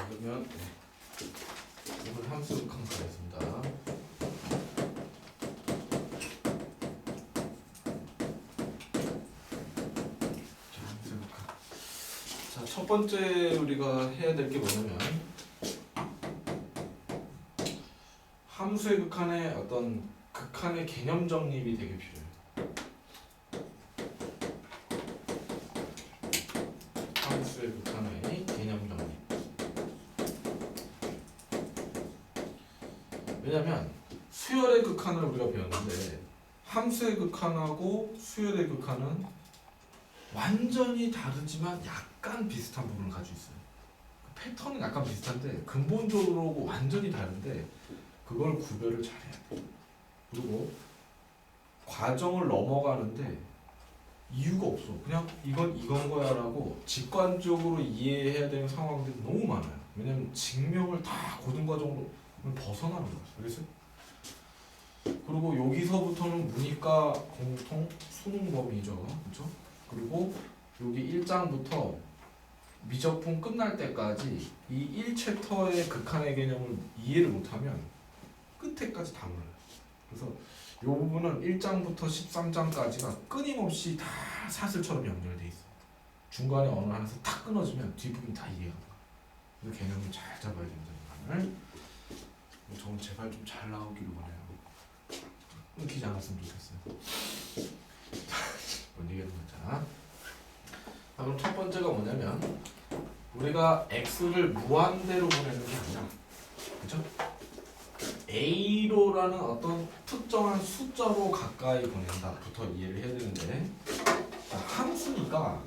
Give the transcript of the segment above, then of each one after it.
그러면 오늘 함수 강사였습니다. 자, 첫 번째 우리가 해야 될 게 뭐냐면 함수의 극한의 어떤 극한의 개념 정립이 되게 필요해요. 함수의 극한의 개념 정립. 왜냐면 수열의 극한을 우리가 배웠는데 함수의 극한하고 수열의 극한은 완전히 다르지만 약간 비슷한 부분을 가지고 있어요. 패턴은 약간 비슷한데 근본적으로 완전히 다른데 그걸 구별을 잘해야 돼요. 그리고 과정을 넘어가는데 이유가 없어. 그냥 이건 거야 라고 직관적으로 이해해야 되는 상황들이 너무 많아요. 왜냐면 증명을 다 고등과정으로 벗어나는 거예요. 그래서 그리고 여기서부터는 문이과 공통 수능 범위죠. 그렇죠? 그리고 여기 1장부터 미적분 끝날 때까지 이 1챕터의 극한의 개념을 이해를 못하면 끝에까지 다 몰라요. 그래서 이 부분은 1장부터 13장까지가 끊임없이 다 사슬처럼 연결돼 있어요. 중간에 어느 하나에서 탁 끊어지면 뒷부분이 다 이해가 돼요. 그래서 개념을 잘 잡아야 된다는 걸. 저는 제발 좀 잘 나오기를 원해요. 끊기지 않았으면 좋겠어요. 뭔 얘기하는 거죠? 그럼 첫 번째가 뭐냐면 우리가 x를 무한대로 보내는 게 아니라, 그렇죠? a로라는 어떤 특정한 숫자로 가까이 보낸다부터 이해를 해야 되는데, 자, 함수니까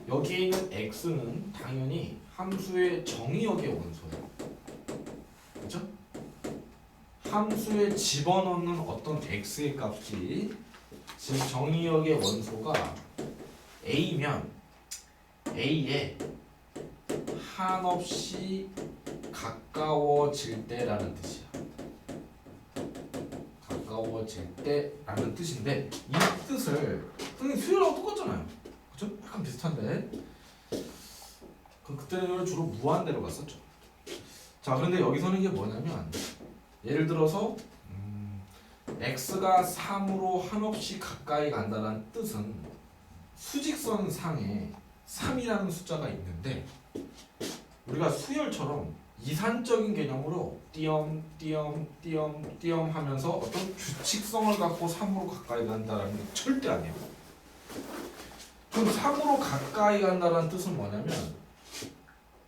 여기에 있는 x는 당연히 함수의 정의역의 원소예요. 그렇죠? 함수에 집어넣는 어떤 x의 값이 즉 정의역의 원소가 a면 a에 한없이 가까워질 때라는 뜻이야. 가까워질 때라는 뜻인데 이 뜻을 선생님 수열하고 똑같잖아요. 그죠? 약간 비슷한데 그때는 주로 무한대로 갔었죠. 자, 그런데 여기서는 이게 뭐냐면 예를 들어서 x가 3으로 한없이 가까이 간다는 뜻은 수직선 상에 3이라는 숫자가 있는데 우리가 수열처럼 이산적인 개념으로 띄엄 하면서 어떤 규칙성을 갖고 3으로 가까이 간다는 게 절대 아니에요. 그럼 3으로 가까이 간다는 뜻은 뭐냐면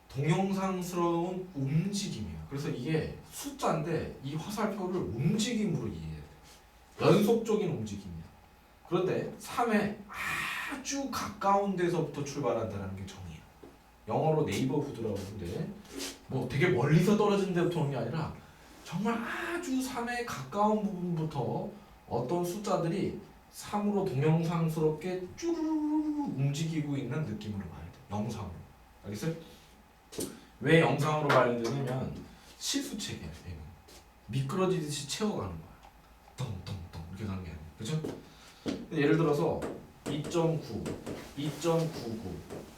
동영상스러운 움직임이에요. 그래서 이게 숫자인데 이 화살표를 움직임으로 이해해야 돼요. 연속적인 움직임이야. 그런데 3에 아주 가까운 데서부터 출발한다는 게 정의야. 영어로 네이버후드라고 하는데 뭐 되게 멀리서 떨어진 데부터 오는 게 아니라 정말 아주 3에 가까운 부분부터 어떤 숫자들이 3으로 동영상스럽게 쭈르르 움직이고 있는 느낌으로 봐야 돼. 영상으로. 알겠어요? 왜 영상으로 봐야 되냐면 실수책이야. 얘는 미끄러지듯이 채워가는 거야. 덩덩덩 이렇게 가는 게 아니야. 그죠? 예를 들어서 2.9, 2.99,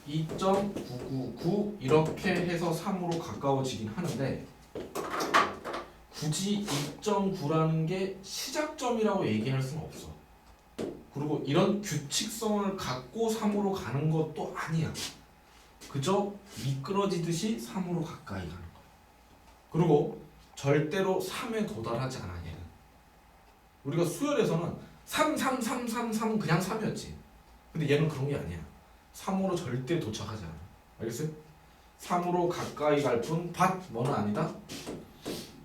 2.999 이렇게 해서 3으로 가까워지긴 하는데 굳이 2.9라는 게 시작점이라고 얘기할 수는 없어. 그리고 이런 규칙성을 갖고 3으로 가는 것도 아니야. 그저 미끄러지듯이 3으로 가까이 가는 거야. 그리고 절대로 3에 도달하지 않아 얘는. 우리가 수열에서는 3 그냥 3이었지. 근데 얘는 그런 게 아니야. 3으로 절대 도착하지 않아. 알겠어요? 3으로 가까이 갈 뿐 뭐는 아니다?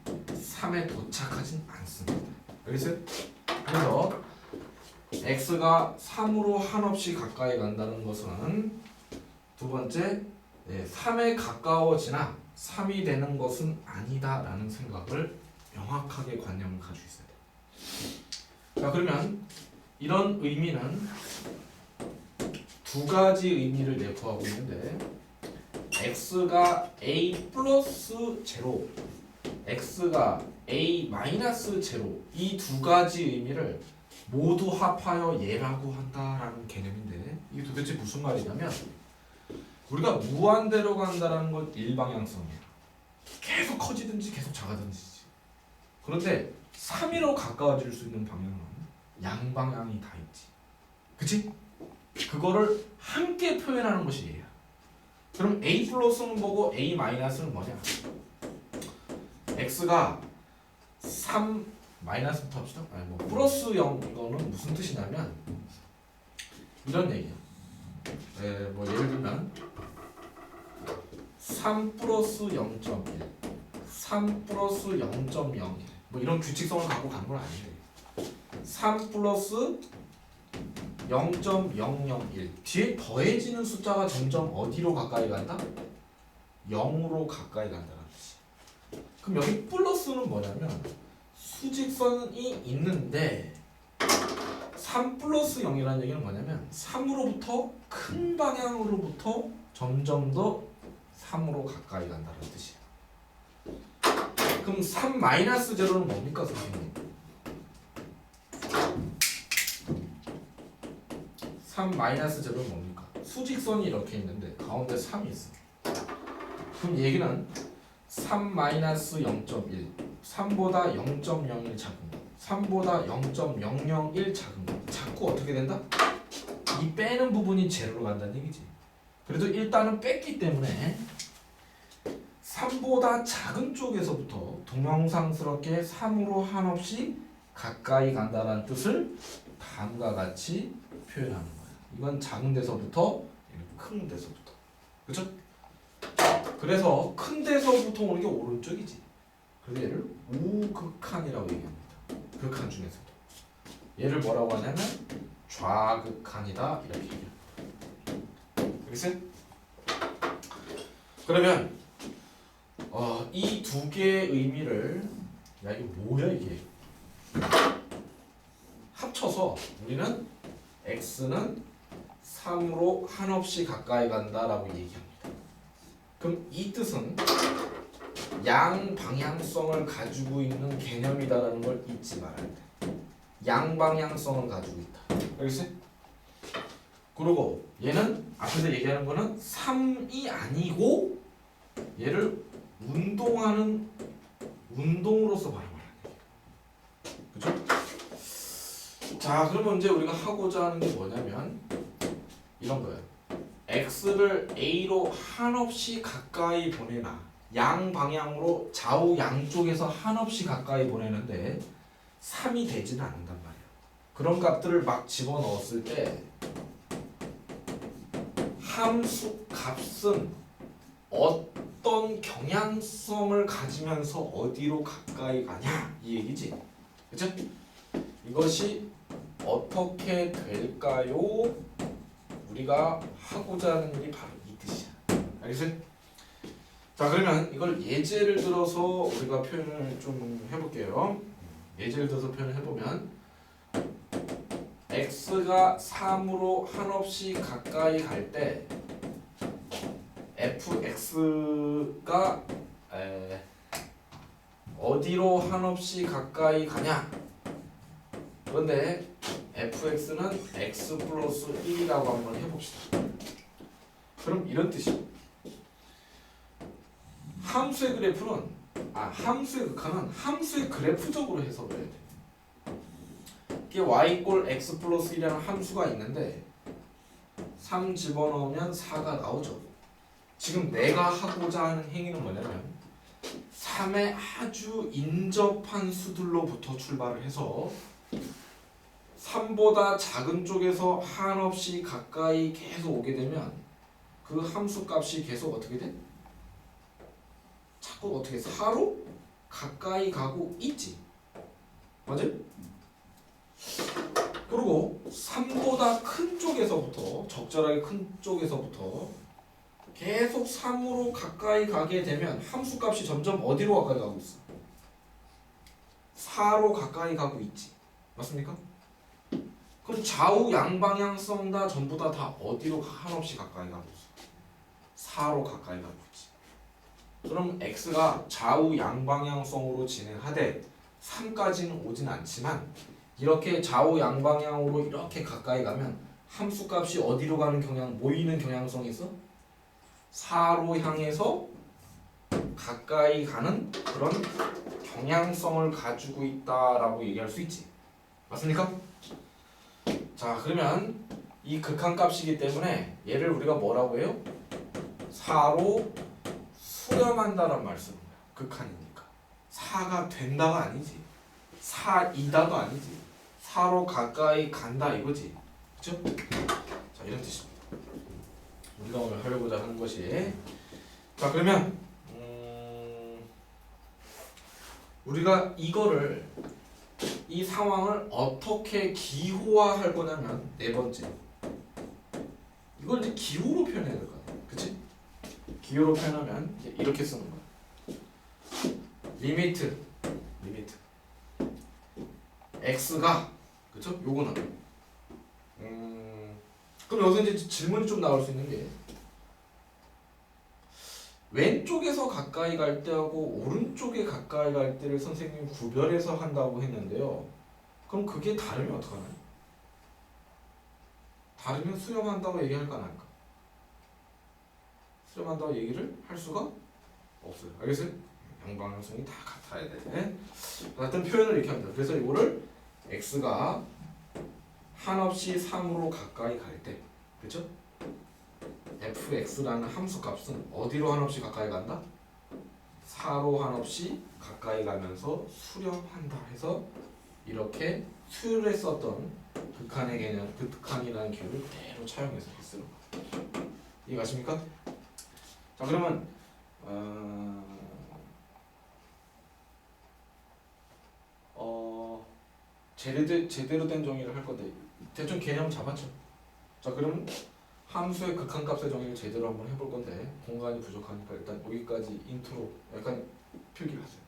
3에 도착하진 않습니다. 알겠어요? 그래서 x가 3으로 한없이 가까이 간다는 것은 두 번째, 3에 가까워지나 3이 되는 것은 아니다라는 생각을 명확하게 관념을 가지고 있어야 돼요. 자, 그러면 이런 의미는 두 가지 의미를 내포하고 있는데 x가 a 플러스 제로, x가 a 마이너스 제로 이 두 가지 의미를 모두 합하여 얘라고 한다라는 개념인데 이게 도대체 무슨 말이냐면 우리가 무한대로 간다는 건 일방향성이야. 계속 커지든지 계속 작아든지. 그런데 3으로 가까워질 수 있는 방향은 양방향이 다 있지. 그치? 그거를 함께 표현하는 것이 얘야. 그럼 A 플러스는 뭐고 A 마이너스는 뭐냐? X가 3 마이너스부터 합시다. 아니 뭐 플러스 0 이거는 무슨 뜻이냐면 이런 얘기야. 뭐 예를 들면 3 플러스 0.1 3 플러스 0.01 뭐 이런 규칙성을 갖고 가는 건 아닌데 3 플러스 0.001 뒤에 더해지는 숫자가 점점 어디로 가까이 간다? 0으로 가까이 간다는 뜻이야. 그럼 여기 플러스는 뭐냐면 수직선이 있는데 3 플러스 0이라는 얘기는 뭐냐면 3으로부터 큰 방향으로부터 점점 더 3으로 가까이 간다는 뜻이야. 그럼 3 마이너스 제로는 뭡니까 선생님? 3 마이너스 제로는 뭡니까? 수직선이 이렇게 있는데 가운데 3이 있어. 그럼 얘기는 3 마이너스 0.1 3보다 0.01 작은 거 3보다 0.001 작은 거 자꾸 어떻게 된다? 이 빼는 부분이 제로로 간다는 얘기지. 그래도 일단은 뺐기 때문에 3보다 작은 쪽에서부터 동영상스럽게 3으로 한없이 가까이 간다는 뜻을 다음과 같이 표현하는 거야. 이건 작은 데서부터 큰 데서부터. 그렇죠? 그래서 큰 데서부터 오는 게 오른쪽이지. 그래서 얘를 우극한이라고 얘기합니다. 극한 중에서도. 얘를 뭐라고 하냐면 좌극한이다 이렇게 얘기합니다. 알겠어요? 그러면 이 두 개의 의미를 야 이게 뭐야 이게 합쳐서 우리는 x는 3으로 한없이 가까이 간다라고 얘기합니다. 그럼 이 뜻은 양방향성을 가지고 있는 개념이다라는 걸 잊지 말아야 돼. 양방향성을 가지고 있다. 알겠어요? 그리고 얘는 앞에서 얘기하는 거는 3이 아니고 얘를 운동으로서 발음하는 얘기야. 그죠? 자, 그러면 이제 우리가 하고자 하는 게 뭐냐면 이런 거예요. x를 a로 한없이 가까이 보내나 양방향으로 좌우 양쪽에서 한없이 가까이 보내는데 3이 되지는 않는단 말이야. 그런 값들을 막 집어넣었을 때 함수 값은 어떤 경향성을 가지면서 어디로 가까이 가냐 이 얘기지. 그쵸? 이것이 어떻게 될까요? 우리가 하고자 하는 일이 바로 이 뜻이야. 알겠어요? 자, 그러면 이걸 예제를 들어서 우리가 표현을 좀 해볼게요. 예제를 들어서 표현을 해보면 x가 3으로 한없이 가까이 갈 때 fx가 어디로 한없이 가까이 가냐? 그런데 fx는 x 플러스 1이라고 한번 해봅시다. 그럼 이런 뜻이야. 함수의 그래프는 함수의 극한은 함수의 그래프적으로 해석을 해야 돼. 이게 y 꼴 x 플러스 1이라는 함수가 있는데 3 집어넣으면 4가 나오죠. 지금 내가 하고자 하는 행위는 뭐냐면 3에 아주 인접한 수들로부터 출발을 해서 3보다 작은 쪽에서 한없이 가까이 계속 오게 되면 그 함수 값이 계속 어떻게 돼? 자꾸 어떻게 4로 가까이 가고 있지. 맞아요? 그리고 3보다 큰 쪽에서부터 적절하게 큰 쪽에서부터 계속 3으로 가까이 가게 되면 함수 값이 점점 어디로 가까이 가고 있어? 4로 가까이 가고 있지. 맞습니까? 그럼 좌우 양방향성 다 전부 다 어디로 한없이 가까이 가고 있어? 4로 가까이 가고 있지. 그럼 x가 좌우 양방향성으로 진행하되 3까지는 오진 않지만 이렇게 좌우 양방향으로 이렇게 가까이 가면 함수 값이 어디로 가는 모이는 경향성이 있어? 4로 향해서 가까이 가는 그런 경향성을 가지고 있다라고 얘기할 수 있지. 맞습니까? 자, 그러면 이 극한값이기 때문에 얘를 우리가 뭐라고 해요? 4로 수렴한다란 말 쓰는 거야. 극한이니까. 4가 된다가 아니지. 4이다도 아니지. 4로 가까이 간다 이거지. 그쵸? 자, 이런 뜻입니다. 우리가 오늘 하려고자 하는 것이. 자, 그러면 우리가 이거를 이 상황을 어떻게 기호화할 거냐면 네 번째. 이걸 이제 기호로 표현해야 될 거 같아. 그치? 기호로 표현하면 이제 이렇게 쓰는 거야. 리미트 x가 그쵸? 요거는 그럼 여기서 이제 질문이 좀 나올 수 있는 게 왼쪽에서 가까이 갈 때하고 오른쪽에 가까이 갈 때를 선생님이 구별해서 한다고 했는데요. 그럼 그게 다르면 어떡하나요? 다르면 수렴한다고 얘기할까 안 할까? 수렴한다고 얘기를 할 수가 없어요. 알겠어요? 양방향성이 다 같아야 돼. 같은 표현을 이렇게 합니다. 그래서 이거를 x가 한없이 3으로 가까이 갈 때, 그렇죠? fx라는 함수 값은 어디로 한없이 가까이 간다? 4로 한없이 가까이 가면서 수렴한다 해서 이렇게 수열에 썼던 극한의 개념, 극한이라는 기호를 그대로 차용해서 쓰는 거예요. 이해가십니까? 자, 그러면 제대로 된 정의를 할 건데 대충 개념 잡았죠? 자, 그럼 함수의 극한값의 정의를 제대로 한번 해볼 건데 공간이 부족하니까 일단 여기까지 인트로 약간 필기를 하세요.